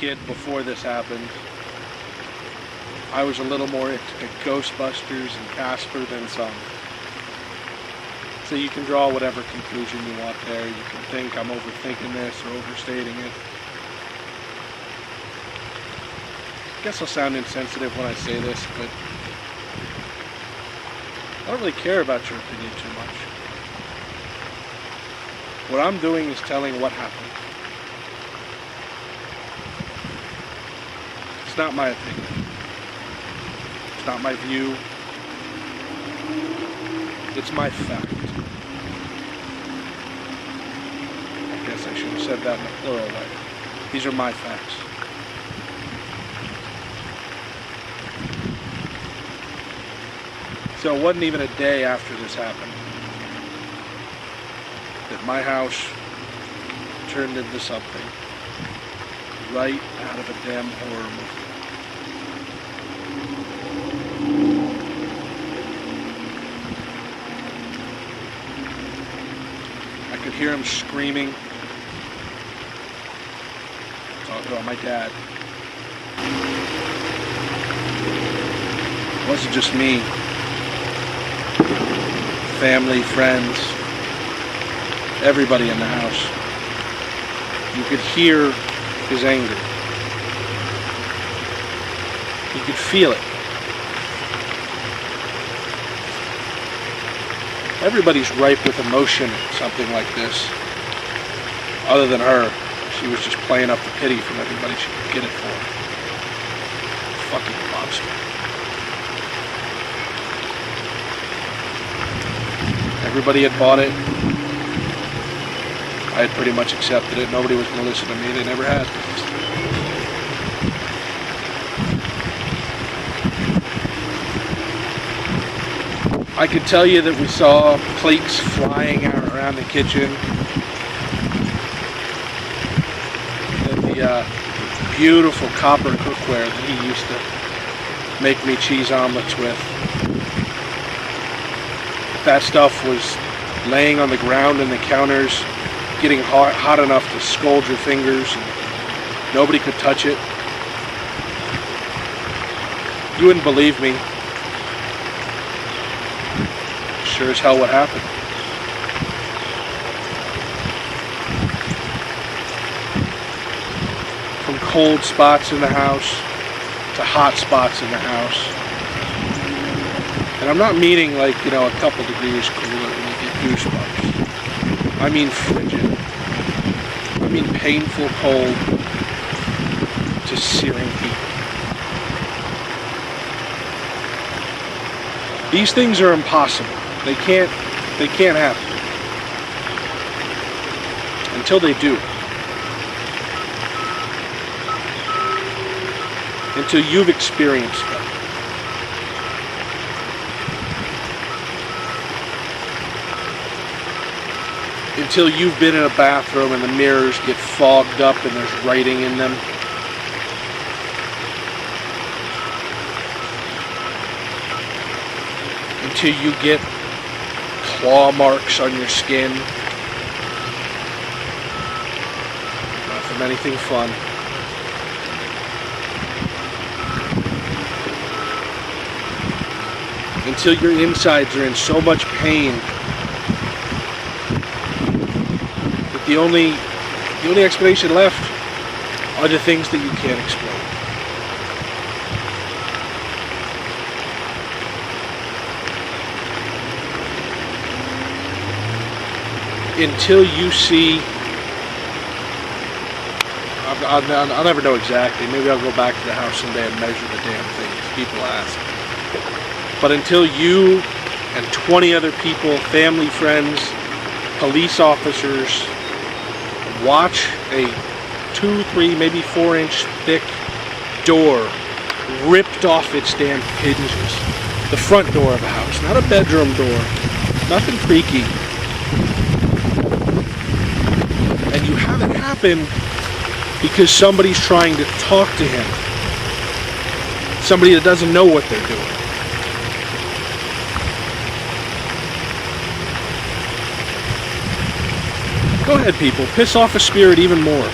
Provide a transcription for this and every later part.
kid before this happened, I was a little more into Ghostbusters and Casper than some. So you can draw whatever conclusion you want there. You can think I'm overthinking this or overstating it. I guess I'll sound insensitive when I say this, but I don't really care about your opinion too much. What I'm doing is telling what happened. It's not my opinion. It's not my view. It's my fact. I guess I should have said that in a plural way. These are my facts. So it wasn't even a day after this happened that my house turned into something right out of a damn horror movie. I could hear him screaming. Talking about my dad. It wasn't just me. Family, friends, everybody in the house. You could hear his anger. You could feel it. Everybody's ripe with emotion at something like this. Other than her. She was just playing up the pity from everybody she could get it for. Fucking monster. Everybody had bought it. I had pretty much accepted it. Nobody was going to listen to me. They never had. I could tell you that we saw plates flying out around the kitchen. And the beautiful copper cookware that he used to make me cheese omelets with. That stuff was laying on the ground in the counters, getting hot enough to scald your fingers, and nobody could touch it. You wouldn't believe me. Sure as hell what happened. From cold spots in the house to hot spots in the house. And I'm not meaning like, you know, a couple degrees cooler and you get goosebumps. I mean frigid. I mean painful cold to searing heat. These things are impossible. They can't happen. Until they do. Until you've experienced them. Until you've been in a bathroom and the mirrors get fogged up and there's writing in them. Until you get claw marks on your skin. Not from anything fun. Until your insides are in so much pain that the only explanation left are the things that you can't explain. Until you see, I'll never know exactly. Maybe I'll go back to the house someday and measure the damn things people ask. But until you and 20 other people, family, friends, police officers, watch a 2, 3, maybe 4-inch thick door ripped off its damn hinges. The front door of a house, not a bedroom door, nothing freaky. And you have it happen because somebody's trying to talk to him. Somebody that doesn't know what they're doing. Go ahead, people. Piss off a spirit even more.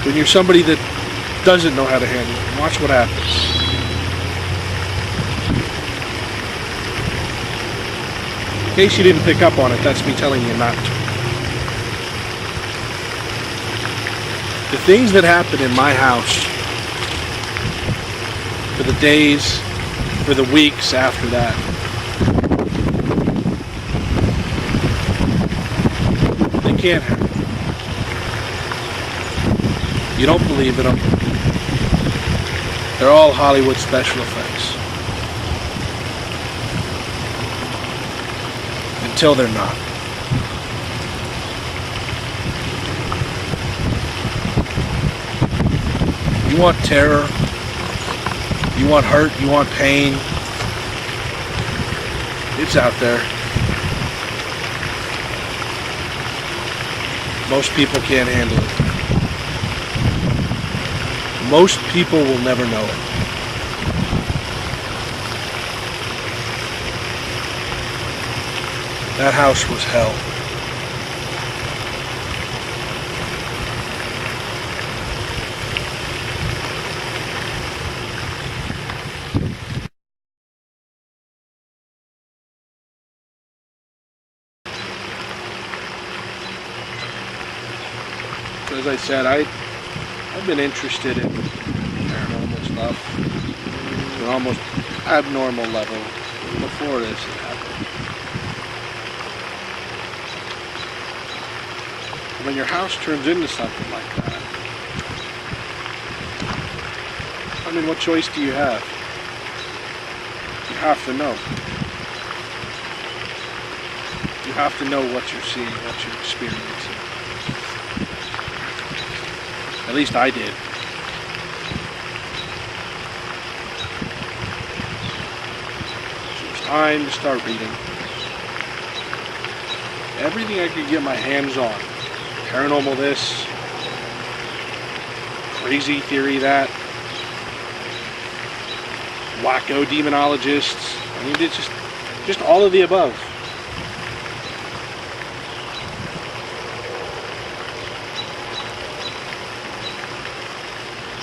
When you're somebody that doesn't know how to handle it. Watch what happens. In case you didn't pick up on it, that's me telling you not to. The things that happen in my house for the days, for the weeks after that, they can't happen. You don't believe in them. They're all Hollywood special effects. Until they're not. You want terror, you want hurt, you want pain. It's out there. Most people can't handle it. Most people will never know it. That house was hell. As I said, I've been interested in paranormal stuff to an almost abnormal level before this happened. When your house turns into something like that, I mean, what choice do you have? You have to know. You have to know what you're seeing, what you're experiencing. At least I did. So it's time to start reading. Everything I could get my hands on. Paranormal this. Crazy theory that. Wacko demonologists. I mean, it's just all of the above.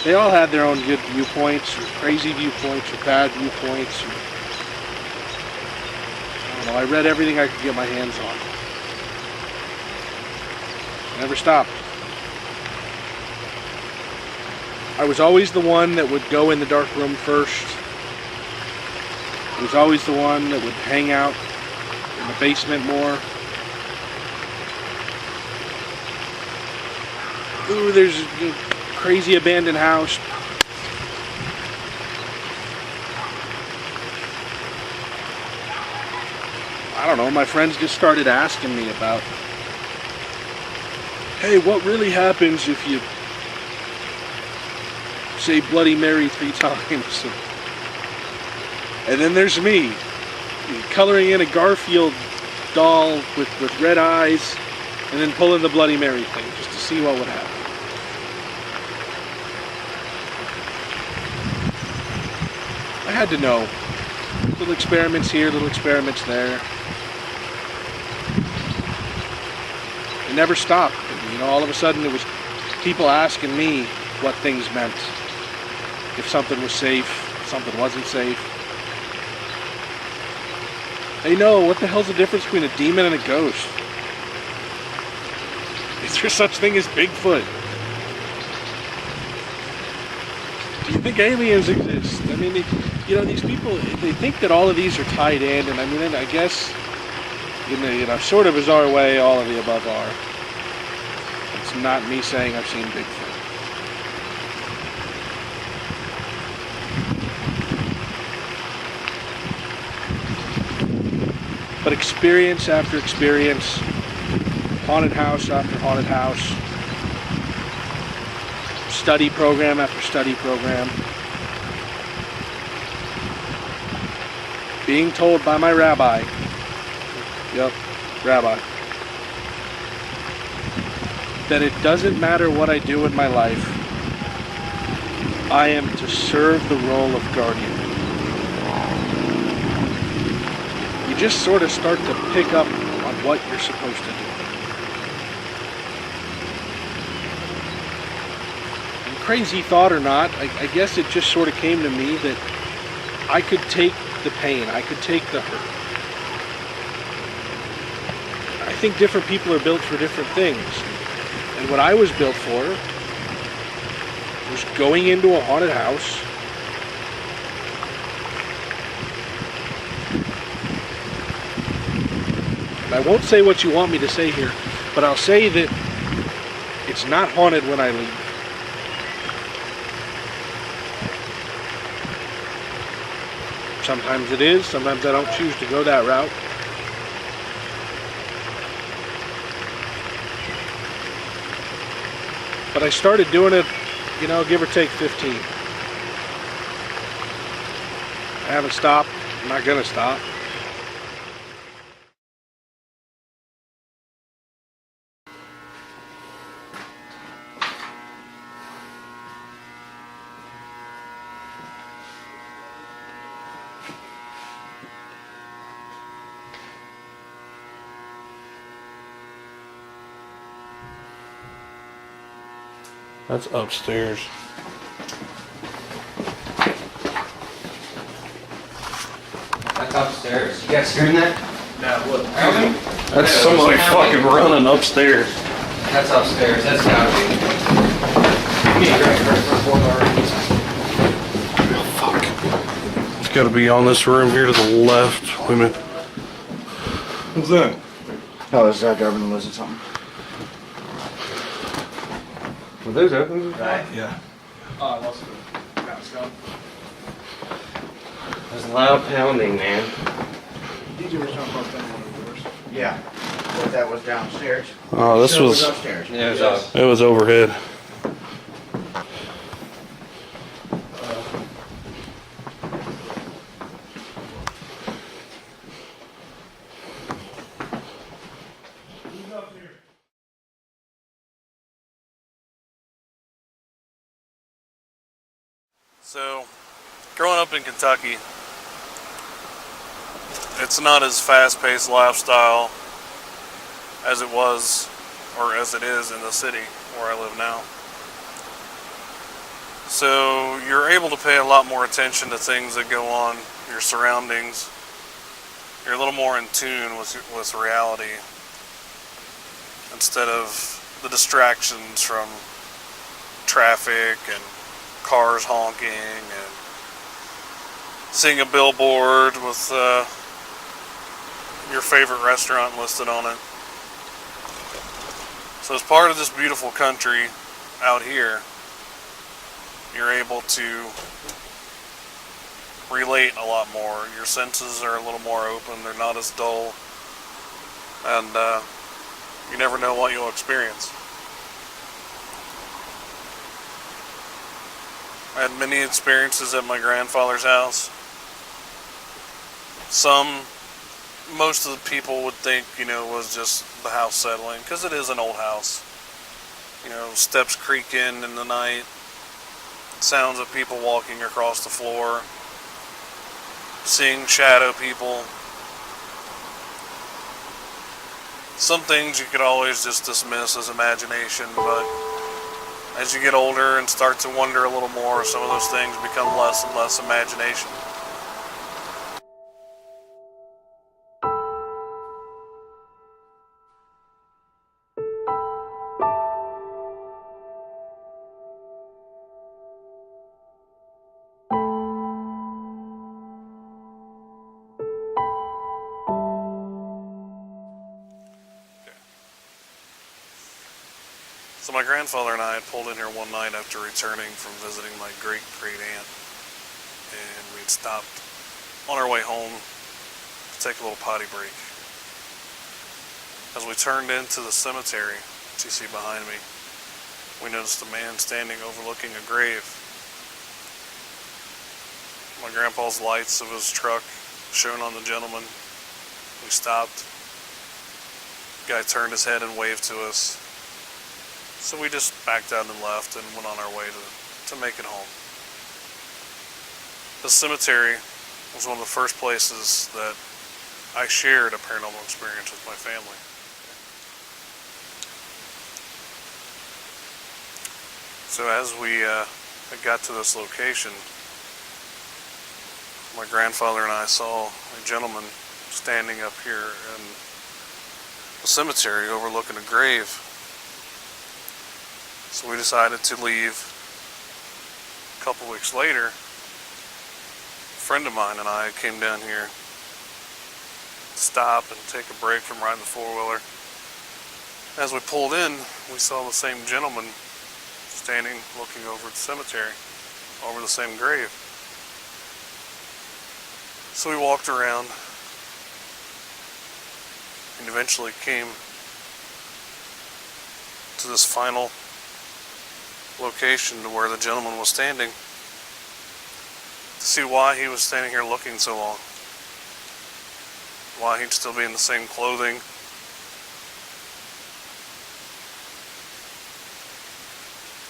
They all had their own good viewpoints, or crazy viewpoints, or bad viewpoints. Or, I don't know, I read everything I could get my hands on. Never stopped. I was always the one that would go in the dark room first. I was always the one that would hang out in the basement more. Ooh, there's a crazy abandoned house. I don't know, my friends just started asking me about, hey, what really happens if you say Bloody Mary 3 times? And then there's me, coloring in a Garfield doll with red eyes, and then pulling the Bloody Mary thing, just to see what would happen. I had to know. Little experiments here, little experiments there. It never stopped. And, you know, all of a sudden it was people asking me what things meant. If something was safe, if something wasn't safe. Hey, no, what the hell's the difference between a demon and a ghost? Is there such thing as Bigfoot? Do you think aliens exist? I mean, you know, these people, they think that all of these are tied in, and I mean, I guess, in a sort of bizarre way, all of the above are. It's not me saying I've seen Bigfoot. But experience after experience, haunted house after haunted house, study program after study program, being told by my rabbi, yep, rabbi, that it doesn't matter what I do in my life, I am to serve the role of guardian. You just sort of start to pick up on what you're supposed to do. And crazy thought or not, I guess it just sort of came to me that I could take the pain, I could take the hurt. I think different people are built for different things. And what I was built for was going into a haunted house, and I won't say what you want me to say here, but I'll say that it's not haunted when I leave. Sometimes it is, sometimes I don't choose to go that route. But I started doing it, you know, give or take 15. I haven't stopped, I'm not gonna stop. That's upstairs. That's upstairs. You guys hearing that? No, look. That's somebody fucking running upstairs. That's upstairs. That's gotta be. Oh, fuck. It's gotta be on this room here to the left. Wait a minute. What's that? Oh, is that government list or something? Were those open? Right. Yeah. Oh, I lost it. Yeah, it's gone. There's loud pounding, man. DJ was talking about that one of yours. Yeah, but that was downstairs. Oh, this So it was. upstairs. Yeah, it was up. It was overhead. So, growing up in Kentucky, it's not as fast-paced lifestyle as it was, or as it is in the city where I live now. So, you're able to pay a lot more attention to things that go on, your surroundings. You're a little more in tune with reality, instead of the distractions from traffic and cars honking and seeing a billboard with your favorite restaurant listed on it. So as part of this beautiful country out here, you're able to relate a lot more. Your senses are a little more open, they're not as dull, and you never know what you'll experience. I had many experiences at my grandfather's house. Most of the people would think, was just the house settling, because it is an old house. Steps creaking in the night, sounds of people walking across the floor, seeing shadow people. Some things you could always just dismiss as imagination, but as you get older and start to wonder a little more, some of those things become less and less imagination. So my grandfather and I had pulled in here one night after returning from visiting my great-great-aunt, and we'd stopped on our way home to take a little potty break. As we turned into the cemetery that you see behind me, we noticed a man standing overlooking a grave. My grandpa's lights of his truck shone on the gentleman. We stopped. The guy turned his head and waved to us. So we just backed out and left and went on our way to make it home. The cemetery was one of the first places that I shared a paranormal experience with my family. So as we got to this location, my grandfather and I saw a gentleman standing up here in a cemetery overlooking a grave. So we decided to leave. A couple weeks later, a friend of mine and I came down here to stop and take a break from riding the four-wheeler. As we pulled in, we saw the same gentleman standing looking over at the cemetery, over the same grave. So we walked around and eventually came to this final location to where the gentleman was standing, to see why he was standing here looking so long, why he'd still be in the same clothing.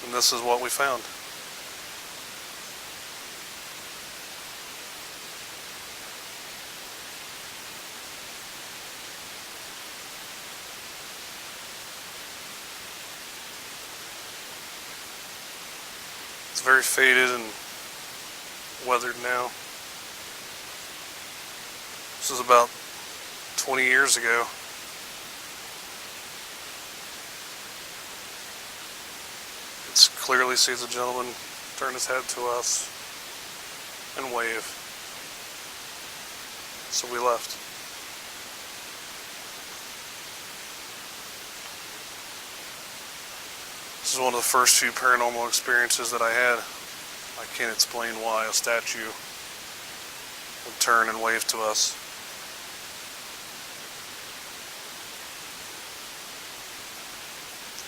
And this is what we found. It's very faded and weathered now. This is about 20 years ago. It's clearly sees a gentleman turn his head to us and wave. So we left. This is one of the first few paranormal experiences that I had. I can't explain why a statue would turn and wave to us.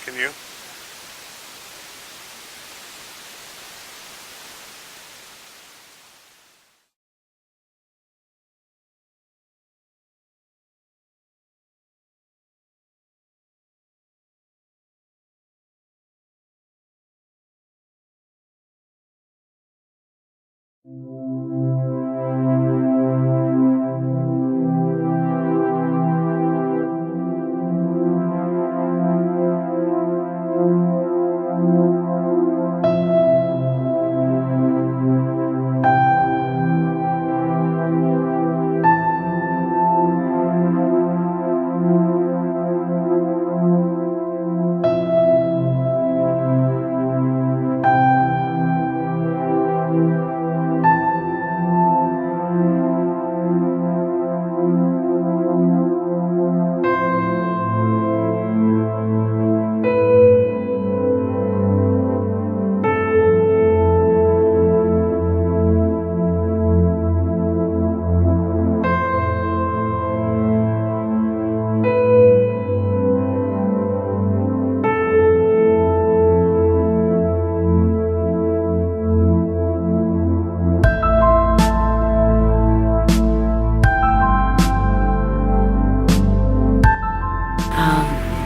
Can you?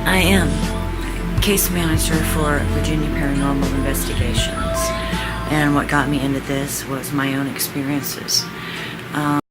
I am case manager for Virginia Paranormal Investigations, and what got me into this was my own experiences.